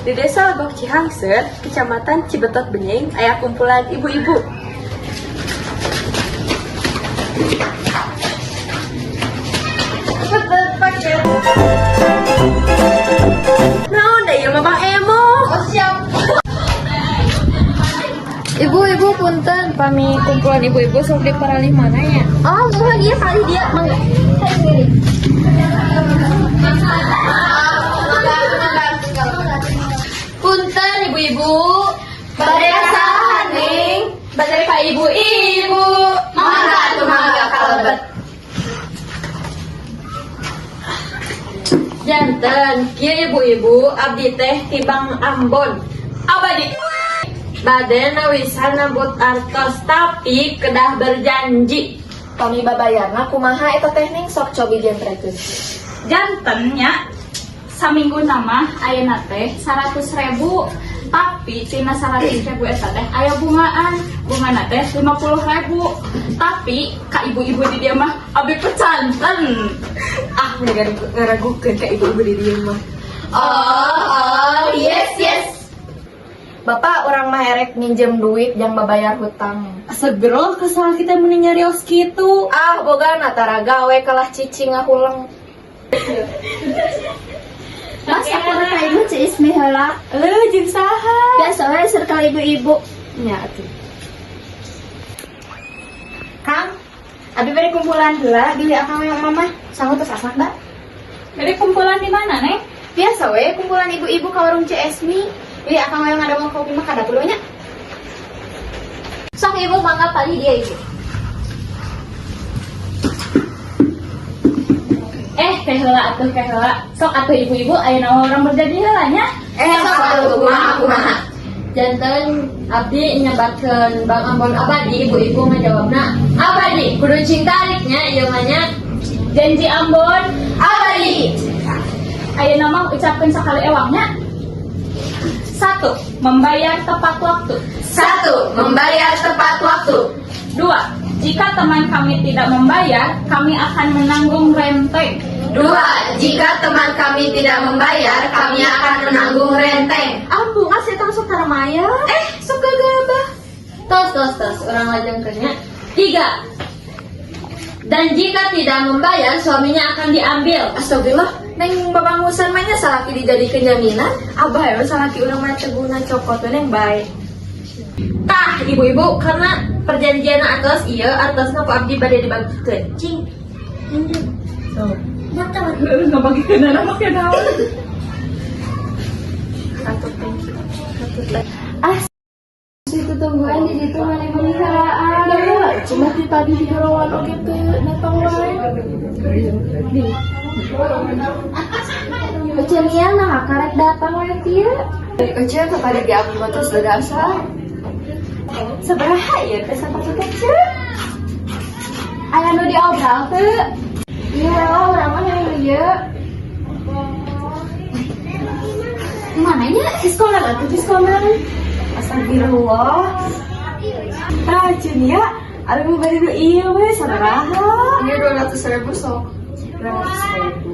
Di Desa Lebak Cihangser, Kecamatan Cibetot Benyeng, aya kumpulan ibu-ibu. Naon da ieu mah Bang Emo? Oh siap. Ibu-ibu punten, pami kumpulan ibu-ibu sok diperalih mana ya? Oh, mohon iya kali dia mangga. Saya sendiri. Punten ibu-ibu, badesa haning, badai ka ibu-ibu, mangga atuh mangga kalebet. Janten, kieu ibu-ibu abdi teh tibang Ambon. Abadi bade nawisan nambut artos tapi kedah berjanji. Kami babayarna kumaha eta teh ning sok cobi jentrekeun. Jantennya saminggu nama ayeuna teh 100.000, tapi tina 100.000 eta teh aya bungaan. Bungana teh 50.000. Tapi ka ibu-ibu di dieu mah abi pecanten. Ah, ngaragukeun ka ibu-ibu di dieu mah. Oh, yes. Bapak orang mah erek minjem duit yang babayar hutang. Astagfirullah, kesalahan kita mending nyarios kitu. Ah, boga natara gawe kalah cicing ngahuleng. Mas, aku rasa ibu Ismi heula. Jeung saha? Biasa we circle ibu-ibu. Nya atuh. Kang, abi bari kumpulan heula di akang yang mama. Sanggup tos asak, Mbak? Jadi kumpulan di mana, Neng? Biasa we kumpulan ibu-ibu ka warung Ismi. Di akang yang ada mau kopi mah kada dulunya. Sok ibu mangga pali dia ibu. Teh heula atuh teh heula. Sok atuh ibu-ibu aya naon orang berjanji heula nya. sok atuh kumaha. Janten abdi nyebatkeun Bang Ambon abadi, ibu-ibu ngajawabna abadi. Kudu cing tariknya ieu mah nya. Janji Ambon Abadi. ayeuna mah ucapkeun sakali ewangnya. 1. Membayar tepat waktu. 1. Membayar tepat waktu. 2. Jika teman kami tidak membayar, kami akan menanggung renteng. 2. Jika teman kami tidak membayar, kami akan menanggung renteng. Ampun, saya langsung karamaya. Sok gagabah. Tos, orang lajengkeunnya. 3. Dan jika tidak membayar, suaminya akan diambil. Astagfirullah, neng babangusan mah nya salaki dijadikeun jaminan. Abah ya salaki urang mah teguna cokot we neng bae. Tah, ibu-ibu, karena perjanjian atas iya, atasna ku abdi bade dibagikeun. Cing. Terus ngabagikeun mah ke naon? Atuh thank you. Situ tungguan di situ mana peliharaan. Cuma di tadi di garawan oge teh datang wae. Kecenian nah karek datang we kieu. Ece teh tadi di abdi mah terus dasar. Sabaraha ieu teh sapatu teh ce? Aya nu diobral teu? Ieu urang mah yang ieu. Mana nya diskonan atuh diskonan. Astagfirullah. Tah ceun ya, ari mah bari nu ieu we sabaraha? Ieu 200.000 sok. 200.000.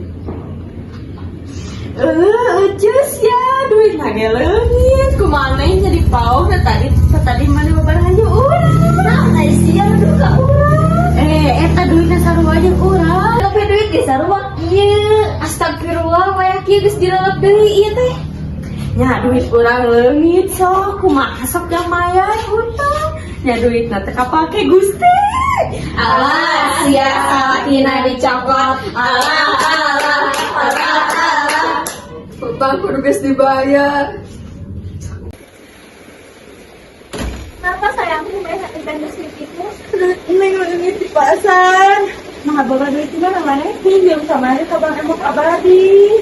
Ucus ya, duit lagi leungit. Kumaha jadi pau tadi mana babaraha jeung urang. Nah, tadi siang aduh ka urang. Eta duitna sarua jeung urang. Tapi duit ge sarua ieu. Astagfirullah, waya kieu geus direlep deui ieu teh. Nya duit urang leungit sok, kumaha sok yang maya hutang. Nya duitna teh kapake Gusti. Alah, sia salakina dicokot. Alah. Hutang kudu geus dibayar. Kenapa sayangku banyak investasi itu? Neng leungit di pasar. Nah, bawa duit itu mana mana? Pinjam sama dia ke Bang Emo abadi.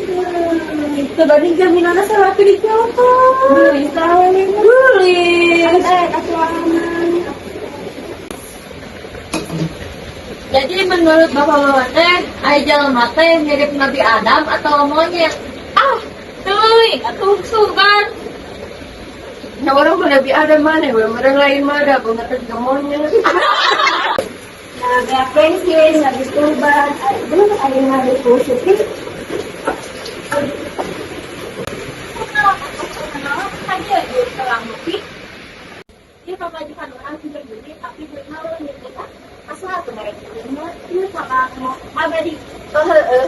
Tebanding jaminanna salaki dicopot. Beli sawe. Gulis. Kasih uangan. Jadi menurut Bapak teh, aya jelema teh mirip Nabi Adam atau monyet? Teuing atuh sugan. Nah orang mah Nabi Adam mana? Orang lain mah ada banget gemonya. Nah, pensil, habis kurban, belum ada yang habis positif.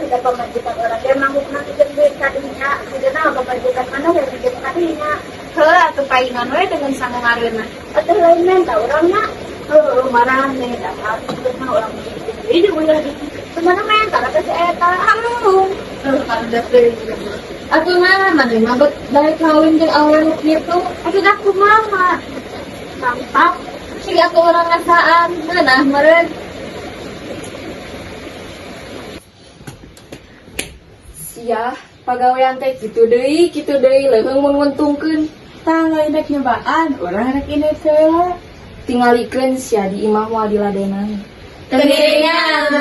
tidak pembajikan orang dia mangkuk nanti jadi kadinya tidak tahu pembajikan mana yang jadi kadinya Atau paingan we dengan sanggung arena. atau lain minta orangnya marah nih dapat cuma orang ini juga lagi kemana minta kata si Eta Ada dari aku mana mabut dari kawin jeung awal gitu. aku aku mama Mantap. Sing aku orang ngasaan. Mana meureun? Sia, pagawean teh kitu deui leuweung mun nguntungkeun. Tah lain rek nyobaan, urang rek ini teh. Tingalikeun sia di imah moal diladenan. Tengiringan.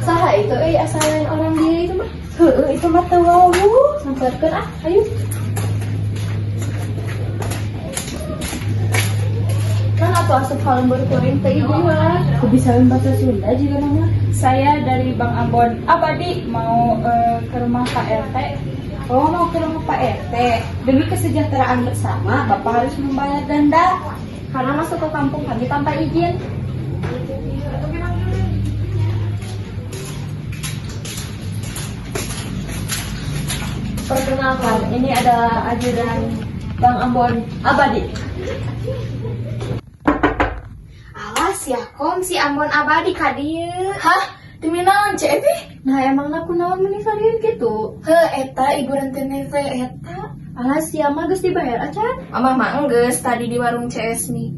Saha itu asalnya orang dia itu mah? Heueuh itu mah teu wau. Samperkeun ayo. Kan atuh asup halembur kuring teh ibu mah. Ku bisa bahasa Sunda juga nama. Saya dari Bang Ambon Abadi mau ke rumah Pak RT. Oh, mau ke rumah Pak RT. Demi kesejahteraan bersama, Bapak harus membayar denda. Karena masuk ke kampung kami tanpa izin. Perkenalkan, ini ada ajudan Bang Ambon Abadi. Alas ya kom si Ambon Abadi ka dieu. Hah? Demi naon, Cek Eti? Nah, emang aku naon menikah gitu? Eta, ibu rentene teh eta. Alas, ya mah geus dibayar acan? Amah mah enggeus tadi di warung CS nih.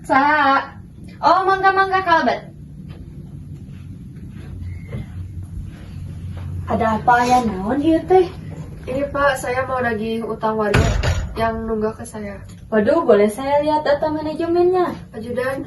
Saha? Oh, mangga kalbet. Ada apa ya naon ieu teh? Ini Pak, saya mau nagih utang warga yang nunggak ke saya. Waduh, boleh saya lihat data manajemennya? Ajudan,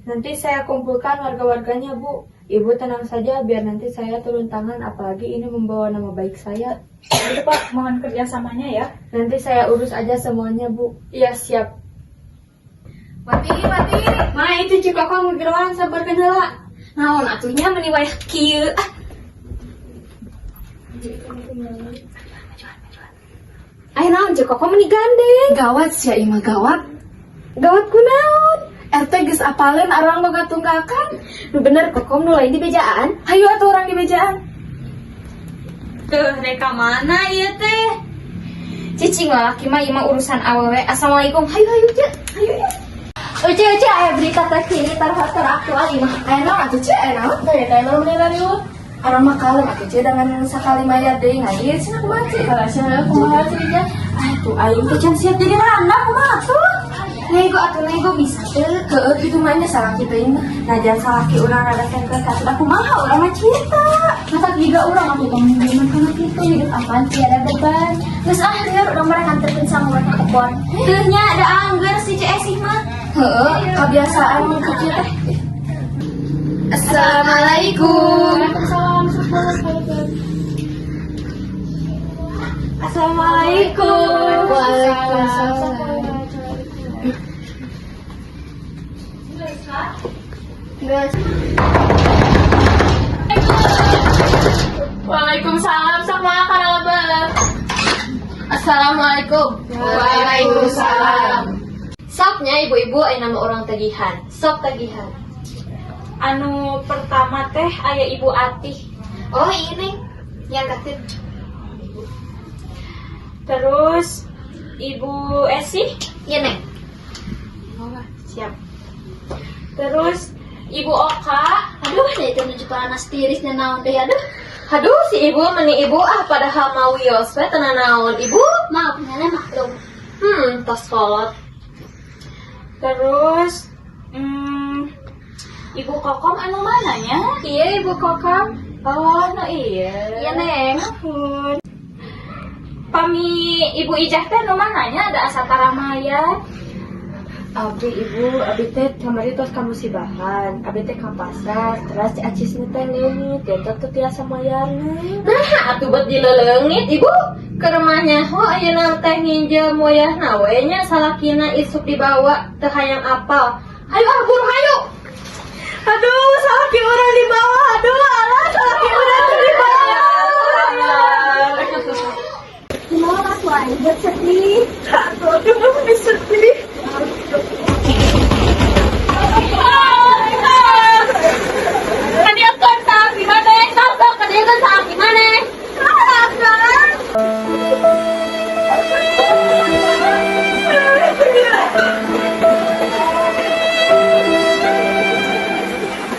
Nanti saya kumpulkan warga-warganya, Bu. Ibu tenang saja, biar nanti saya turun tangan, apalagi ini membawa nama baik saya. Itu Pak, mohon kerjasamanya ya. Nanti saya urus aja semuanya, Bu. Iya, siap. Mati. Nah, itu juga kamu geroan sabar kendala. Naon atunya meni wayah kieu. Ayo naon jeung kok meni gandeng. Gawat sia imah gawat. Gawat kunaon? RT geus apaleun arang boga tunggakan. Nu bener kokom nu lain di bejaan. Hayu atuh orang di bejaan. Tuh, reka mana ieu teh? Cicing lalaki mah ieu mah urusan awewe. Assalamualaikum. Hayu ce. Hayu ya. Uce aya berita teh kini terhadap aktual ieu mah. Aya naon atuh ce? Aya naon? Teh kayak lo menira riu. Arang mah kalem atuh ce dengan sakali mayar deui ngadieu cenah kumaha ce? Kalasnya kumaha cenah. Atuh aing teh can siap jadi randa kumaha tuh? Nego bisa teh. Heeh kitu mah nya salaki teh mah. Najan salaki urang rada sengkeut kasih aku kumaha urang mah cinta. Masa juga urang atuh tong ngeuman kana kitu hidup apaan tiada beban. Geus lieur urang mah nganterkeun sama urang ka kebon. Teu nya ada angger si CS mah. Heeh, kebiasaan mun kitu teh. Assalamualaikum. Assalamualaikum. Waalaikumsalam. Waalaikumsalam sama karabat. Assalamualaikum. Waalaikumsalam. Sopnya ibu-ibu nama orang tagihan. Sop tagihan. Anu pertama teh aya Ibu Atih. Oh ini yang kasih. Terus Ibu Esi. Iya neng. Siap. Terus Ibu Oka. Aduh, ada itu nuju panas tirisnya naon deh aduh. Aduh si ibu meni ibu padahal mau wios we tenan naon ibu. Maaf nenek maklum. Tas kolot. Terus Ibu Kokom anu mananya? Iya ibu kokam. Oh, no iya. Iya neng. Ampun. Pami Ibu Ijah teh nu mananya ada asa taramaya. Abdi ibu, abdi teh kamari tos kamusibahan, abdi teh ka pasar, terus acis teh leungit, eta teh tiasa mayarna. Nah, atuh buat dileleungit ibu ke rumahnya. Oh, ayeuna teh nginjem moyahna we nya salakina isuk dibawa teu hayang apal. Hayu ah buru hayu. Aduh, salaki orang di bawah. Aduh, alah, salaki orang di bawah. Mau aku aja buat sedih. Aduh, sedih.